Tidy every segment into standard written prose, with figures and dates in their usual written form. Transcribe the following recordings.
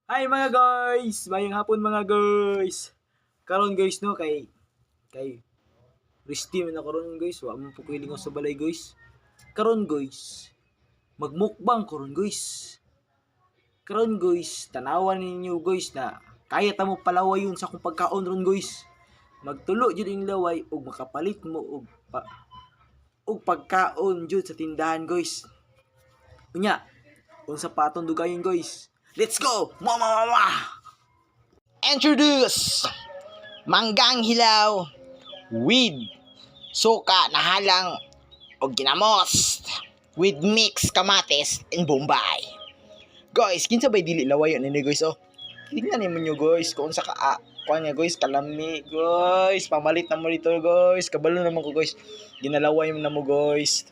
Hi mga guys! Mayang hapon mga guys! Karon guys no kay Risty man ako ron guys. Wa man po kiling sa balay guys. Karon guys, magmukbang karon guys. Karon guys, tanawan ninyo guys na kaya ta mo palawayon sa akong pagkaon ron guys. Magtulo jud ing laway ug makapalit mo og pagkaon jud sa tindahan guys. Unya, unsa pa atong dugayon guys? Let's go! Mama! Introduce manggang hilaw with suka na halang o ginamos with mixed kamatis and bombay. Guys, kinsa bay dili lawayon ni guys oh. Tingnan nimo nyo guys kung sa ka kuan nga guys kalami guys. Pamalit na mo dito guys. Kabalo naman ko guys. Ginalaway mo na mo guys.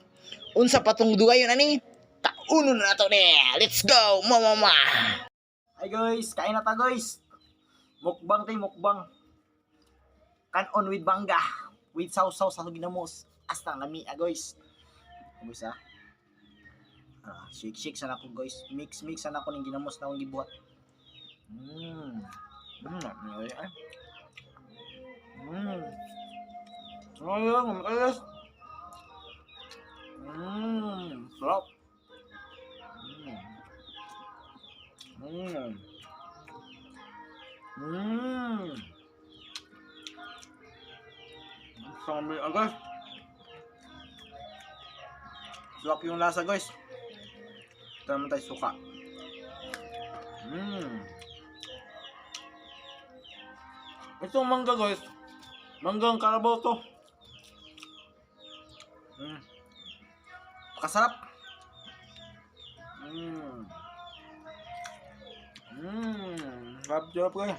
Unsa patong dugayon ani? Tauno na to ni. Let's go, mama. Hi guys, kain na ta guys. Mukbang tayo, mukbang. Kanon with bangga. With sausaw sa ginamos. Astang lami guys. Guys shake sana ko guys. Mix sana ko ng ginamos na akong gibuhat. Ayos. Sarap. Sambil guys. Sarap yung lasa guys. Ito naman tayo suka. Itong mangga guys. Manggang Carabao to. Kasarap. Sarap guys.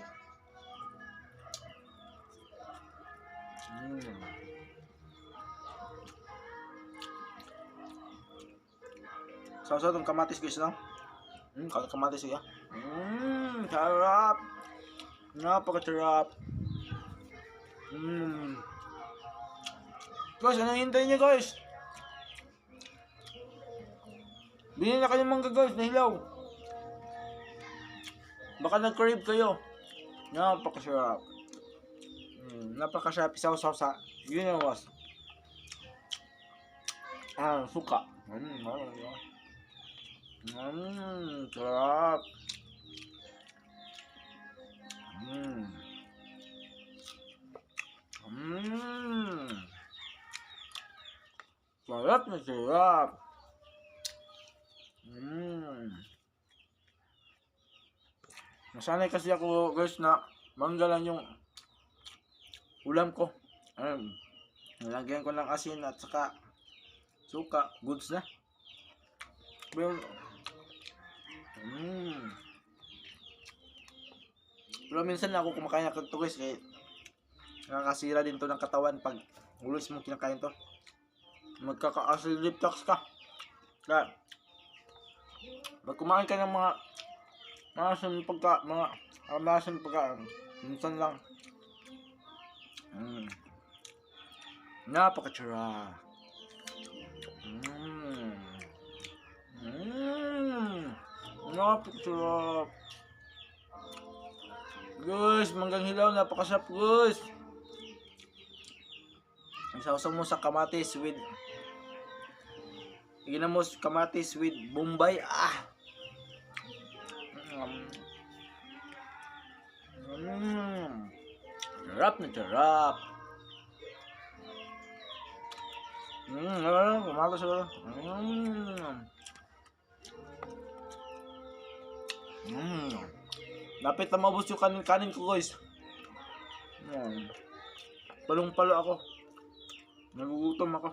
Sausaw itong kamatis guys no? Kamatis ya. Sarap. Napakasarap. Guys, anong hintay niyo guys? Bilhin na kayo mangga guys na hilaw. Baka nag-crave kayo. Napakasarap. Napakasarap isaw-saw sa ginamos. Suka. Sarap. Sarap na sarap. Nasanay kasi ako guys na mangga lang yung ulam ko. Nilagyan ko ng asin at saka suka. Goods na. Pero minsan na ako kumakain ng ito guys kaya nakakasira din to ng katawan pag ulos mong kinakain to. Magkaka-acid reflux ka. Kaya pag kumain ka ng mga maasim pagka minsan lang. Napakatsura. Napakatsura. Guys, manggang hilaw napakasarap guys. Isawsaw mo sa kamatis with ginamos kamatis with bombay. Sarap na sarap. Kumalo siguro. Lapit na maubos yung kanin ko guys. Palong-palo ako. Nagugutom ako.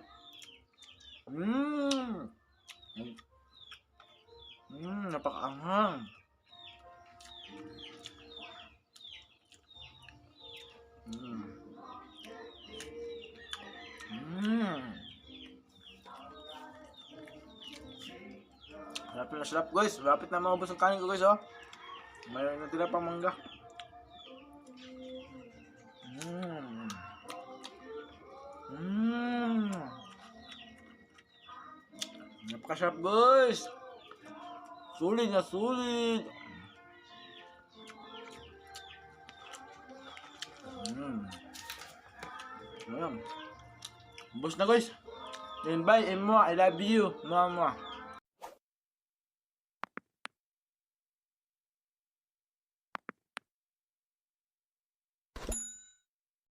Napakaanghang. Sarap na sarap guys. Lapit na maubos ang kanin ko guys oh. Mayroon na tira pang mangga. Napakasarap guys. Sulit na sulit. Ayan. Bus na guys. Then bye and more. I love you. Mwah mwah.